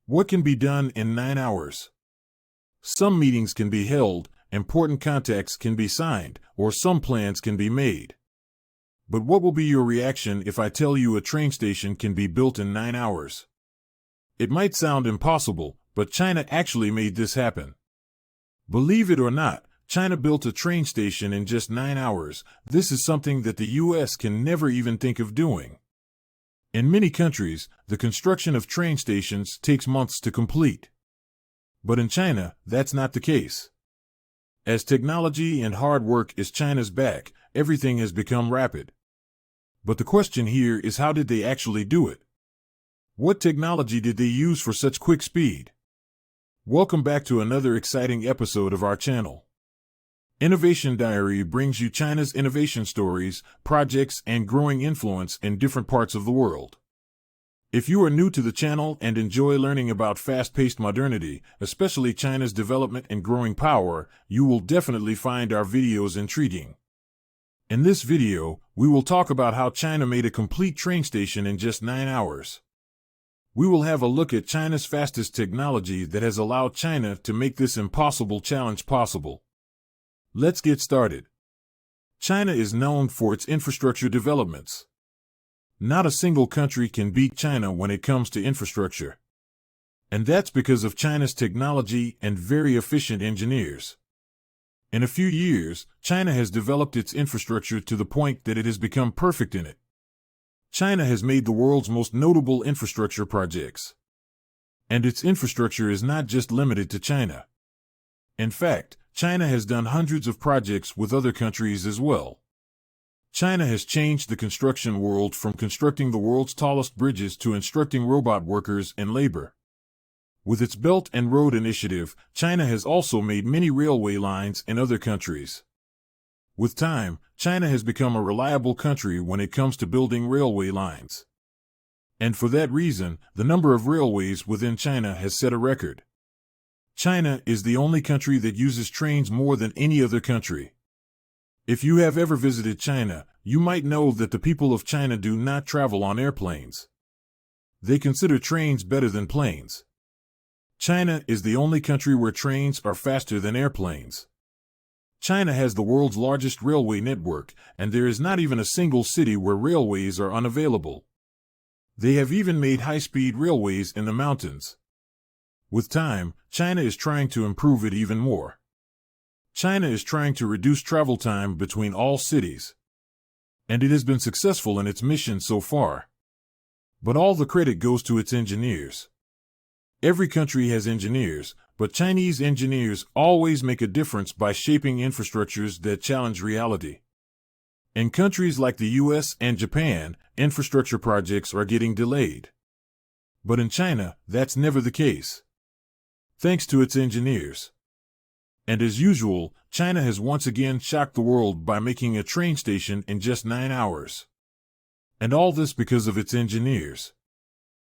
What can be done in 9 hours? Some meetings can be held, important contacts can be signed, or some plans can be made. But what will be your reaction if I tell you a train station can be built in 9 hours? It might sound impossible, but China actually made this happen. Believe it or not, China built a train station in just 9 hours. This is something that the US can never even think of doing. In many countries, the construction of train stations takes months to complete. But in China, that's not the case. As technology and hard work is China's back, everything has become rapid. But the question here is, how did they actually do it? What technology did they use for such quick speed? Welcome back to another exciting episode of our channel. Innovation Diary brings you China's innovation stories, projects, and growing influence in different parts of the world. If you are new to the channel and enjoy learning about fast-paced modernity, especially China's development and growing power, you will definitely find our videos intriguing. In this video, we will talk about how China made a complete train station in just 9 hours. We will have a look at China's fastest technology that has allowed China to make this impossible challenge possible. Let's get started. China is known for its infrastructure developments. Not a single country can beat China when it comes to infrastructure. And that's because of China's technology and very efficient engineers. In a few years, China has developed its infrastructure to the point that it has become perfect in it. China has made the world's most notable infrastructure projects. And its infrastructure is not just limited to China. In fact, China has done hundreds of projects with other countries as well. China has changed the construction world from constructing the world's tallest bridges to instructing robot workers in labor. With its Belt and Road Initiative, China has also made many railway lines in other countries. With time, China has become a reliable country when it comes to building railway lines. And for that reason, the number of railways within China has set a record. China is the only country that uses trains more than any other country. If you have ever visited China, you might know that the people of China do not travel on airplanes. They consider trains better than planes. China is the only country where trains are faster than airplanes. China has the world's largest railway network, and there is not even a single city where railways are unavailable. They have even made high-speed railways in the mountains. With time, China is trying to improve it even more. China is trying to reduce travel time between all cities. And it has been successful in its mission so far. But all the credit goes to its engineers. Every country has engineers, but Chinese engineers always make a difference by shaping infrastructures that challenge reality. In countries like the US and Japan, infrastructure projects are getting delayed. But in China, that's never the case. Thanks to its engineers. And as usual, China has once again shocked the world by making a train station in just 9 hours. And all this because of its engineers.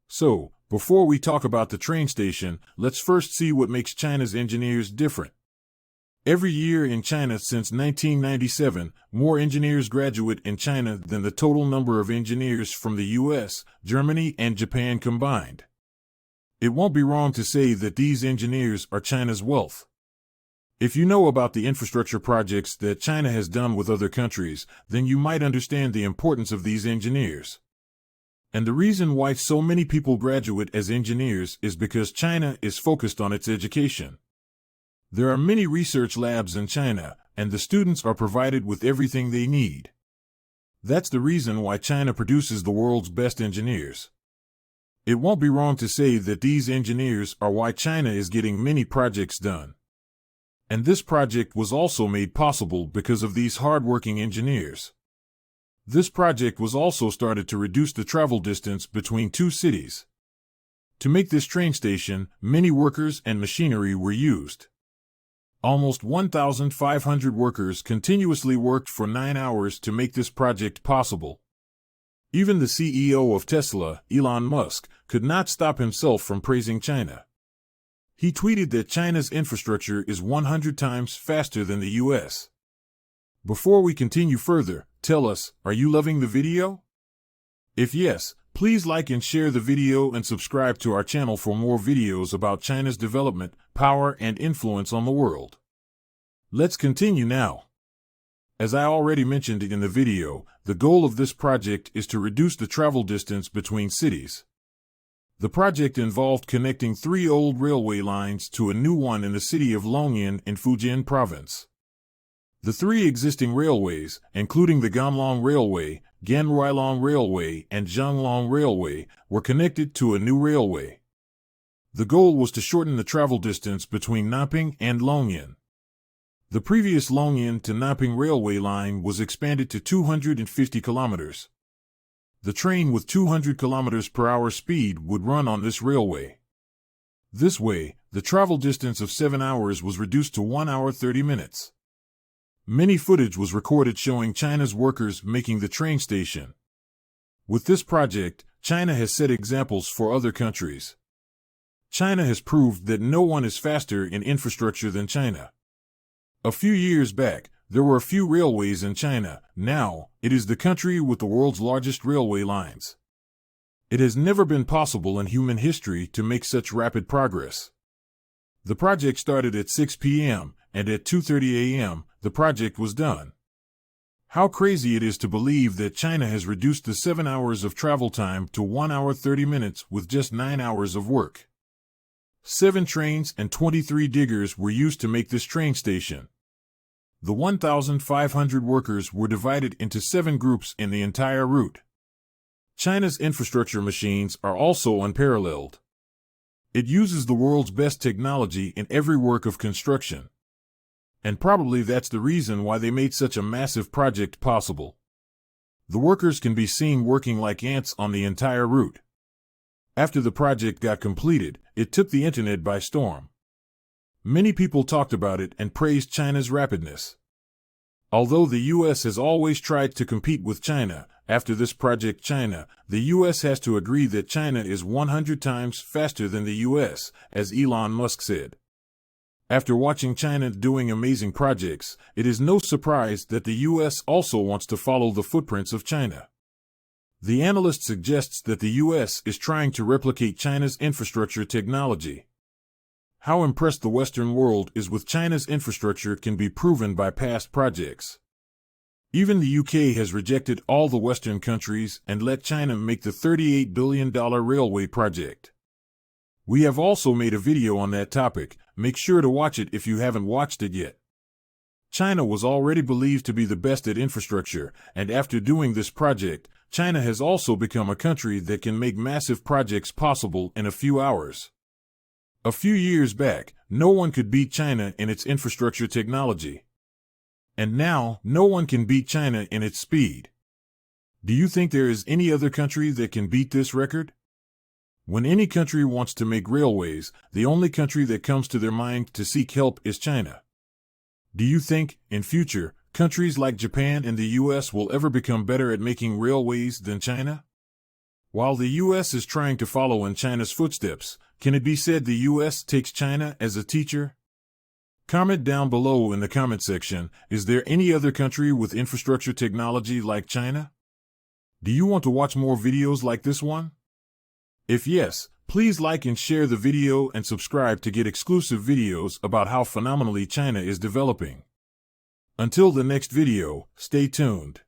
So, before we talk about the train station, let's first see what makes China's engineers different. Every year in China since 1997, more engineers graduate in China than the total number of engineers from the US, Germany, and Japan combined. It won't be wrong to say that these engineers are China's wealth. If you know about the infrastructure projects that China has done with other countries, then you might understand the importance of these engineers. And the reason why so many people graduate as engineers is because China is focused on its education. There are many research labs in China, and the students are provided with everything they need. That's the reason why China produces the world's best engineers. It won't be wrong to say that these engineers are why China is getting many projects done. And this project was also made possible because of these hard-working engineers. This project was also started to reduce the travel distance between two cities. To make this train station, many workers and machinery were used. Almost 1,500 workers continuously worked for 9 hours to make this project possible. Even the CEO of Tesla, Elon Musk, could not stop himself from praising China. He tweeted that China's infrastructure is 100 times faster than the US. Before we continue further, tell us, are you loving the video? If yes, Please like and share the video and subscribe to our channel for more videos about China's development, power, and influence on the world. Let's continue now. As I already mentioned in the video, the goal of this project is to reduce the travel distance between cities. The project involved connecting 3 old railway lines to a new one in the city of Longyan in Fujian province. The 3 existing railways, including the Ganlong Railway, Ganruilong Railway, and Zhanglong Railway, were connected to a new railway. The goal was to shorten the travel distance between Nanping and Longyan. The previous Longyan to Nanping railway line was expanded to 250 kilometers. The train with 200 kilometers per hour speed would run on this railway. This way, the travel distance of 7 hours was reduced to 1 hour 30 minutes. Many footage was recorded showing China's workers making the train station. With this project, China has set examples for other countries. China has proved that no one is faster in infrastructure than China. A few years back, there were a few railways in China. Now, it is the country with the world's largest railway lines. It has never been possible in human history to make such rapid progress. The project started at 6 p.m., and at 2:30 a.m., the project was done. How crazy it is to believe that China has reduced the 7 hours of travel time to 1 hour 30 minutes with just 9 hours of work. 7 trains and 23 diggers were used to make this train station. The 1,500 workers were divided into 7 groups in the entire route. China's infrastructure machines are also unparalleled. It uses the world's best technology in every work of construction. And probably that's the reason why they made such a massive project possible. The workers can be seen working like ants on the entire route. After the project got completed, it took the internet by storm. Many people talked about it and praised China's rapidness. Although the U.S. has always tried to compete with China, after this project the U.S. has to agree that China is 100 times faster than the U.S., as Elon Musk said. After watching China doing amazing projects, it is no surprise that the U.S. also wants to follow the footprints of China. The analyst suggests that the U.S. is trying to replicate China's infrastructure technology. How impressed the Western world is with China's infrastructure can be proven by past projects. Even the UK has rejected all the Western countries and let China make the $38 billion railway project. We have also made a video on that topic. Make sure to watch it if you haven't watched it yet. China was already believed to be the best at infrastructure, and after doing this project, China has also become a country that can make massive projects possible in a few hours. A few years back, no one could beat China in its infrastructure technology. And now, no one can beat China in its speed. Do you think there is any other country that can beat this record? When any country wants to make railways, the only country that comes to their mind to seek help is China. Do you think, in future, countries like Japan and the U.S. will ever become better at making railways than China? While the U.S. is trying to follow in China's footsteps, can it be said the U.S. takes China as a teacher? Comment down below in the comment section, is there any other country with infrastructure technology like China? Do you want to watch more videos like this one? If yes, please like and share the video and subscribe to get exclusive videos about how phenomenally China is developing. Until the next video, stay tuned.